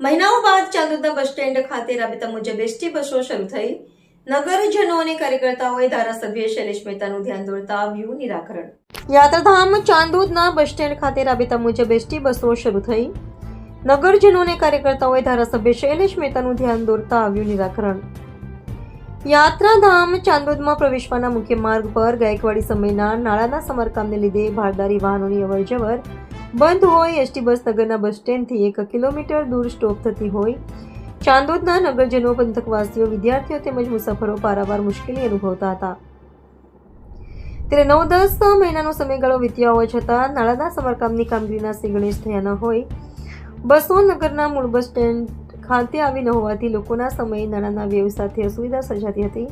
મહિનાઓ બાદ ચાંદોદના bus stand ખાતે રાબેતા મુજબ એસટી બસો શરૂ થઈ. નગરજનો અને કાર્યકર્તાઓએ ધારાસભ્ય શૈલેષ મહેતાનું ધ્યાન દોરતા આવ્યું નિરાકરણ. યાત્રાધામ ચાંદોદના બસ સ્ટેન્ડ ખાતે રાબેતા મુજબ એસટી બસો શરૂ થઈ. નગરજનો અને કાર્યકર્તાઓએ ધારાસભ્ય શૈલેષ મહેતાનું ધ્યાન દોરતા આવ્યું નિરાકરણ. યાત્રાધામ ચાંદોદમાં પ્રવેશવાના મુખ્ય માર્ગ પર ગાયકવાડી સમયના નાળાના સમારકામને લીધે ભારદારી વાહનોની અવરજવર બંધ હોય. એસટી બસ નગરના બસ સ્ટેન્ડથી 1 કિલોમીટર દૂર સ્ટોપ થતી હોય. ચાંદોદના નગરજનો, પંથકવાસીઓ, વિદ્યાર્થીઓ તેમજ મુસાફરો પારાવાર મુશ્કેલી અનુભવતા હતા. ત્યારે 9-10 મહિનાનો સમયગાળો વીત્યા હોવા છતાં નાળાના સમારકામની કામગીરીના શ્રી ગણેશ થયા ન હોય. બસો નગરના મૂળ બસ સ્ટેન્ડ ખાતે આવી ન હોવાથી લોકોના સમયે નાણાંના વ્યય સાથે અસુવિધા સર્જાતી હતી.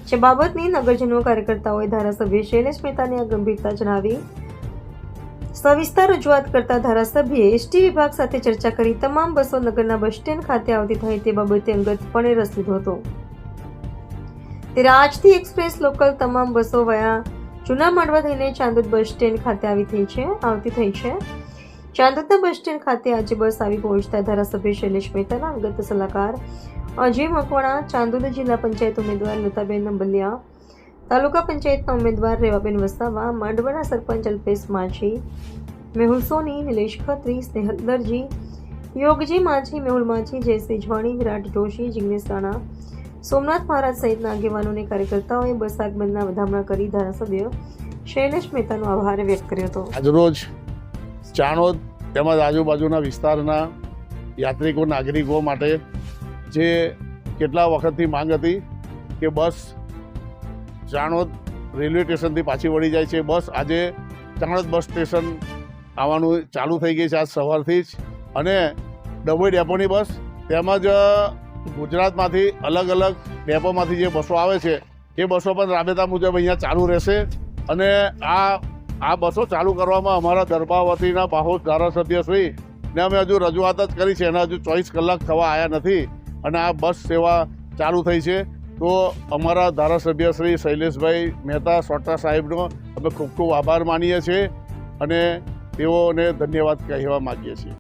જે બાબતની નગરજનો, કાર્યકર્તાઓએ ધારાસભ્ય શૈલેષ મહેતાને આ ગંભીરતા જણાવી સવિસ્તાર રજૂઆત કરતા ધારાસભ્યએ એસટી વિભાગ સાથે ચર્ચા કરી તમામ બસો નગરના બસ સ્ટેન્ડ ખાતે આવતી થાય તે બાબતે અંગતપણે રસ લીધો હતો. ત્યારે આજથી એક્સપ્રેસ લોકલ તમામ બસો વયા જૂના માંડવા થઈને ચાંદોદ બસ સ્ટેન્ડ ખાતે આવતી થઈ છે. ચાંદોદના બસ સ્ટેન્ડ ખાતે આજે બસ આવી પહોંચતા ધારાસભ્ય શૈલેષ મહેતાના અંગત સલાહકાર અજય મકવાણા, ચાંદોદ જિલ્લા પંચાયત ઉમેદવાર લતાબેન અંબલિયા, તાલુકા પંચાયતના ઉમેદવાર રેવાબેન વસાવા, માંડવાના સરપંચ અલ્પેશ માછી, મેહુલ સોની, નિલેશ ખત્રી, સ્નેહલ દરજી, યોગજી માછી, મેહુલ માછી, જયશ્રી જવાણી, વિરાટ જોશી, જિગ્નેશ રાણા, સોમનાથ મહારાજ સહિતના આગેવાનોને કાર્યકર્તાઓએ બસ આગમનના વધામણા કરી ધારાસભ્ય શૈલેષ મહેતાનો આભાર વ્યક્ત કર્યો હતો. આજરોજ ચાણોદ તેમજ આજુબાજુના વિસ્તારના યાત્રિકો, નાગરિકો માટે જે કેટલા વખતથી માંગ હતી કે બસ ચાણોદ રેલવે સ્ટેશનથી પાછી વળી જાય છે. બસ આજે ચાણોદ બસ સ્ટેશન આવવાનું ચાલુ થઈ ગઈ છે આજ સવારથી જ. અને ડભોઈ ડેપોની બસ તેમજ ગુજરાતમાંથી અલગ અલગ ડેપોમાંથી જે બસો આવે છે એ બસો પણ રાબેતા મુજબ અહીંયા ચાલુ રહેશે. અને આ બસો ચાલુ કરવામાં અમારા દરબાવતીના પાહોદ ધારાસભ્યશ્રી ને અમે હજુ રજૂઆત જ કરી છે અને હજુ 24 કલાક થવા આવ્યા નથી અને આ બસ સેવા ચાલુ થઈ છે. તો અમારા ધારાસભ્ય શ્રી શૈલેષભાઈ મહેતા સોટા સાહેબનો અમે ખૂબ ખૂબ આભાર માનીએ છીએ અને તેઓને ધન્યવાદ કહેવા માગીએ છીએ.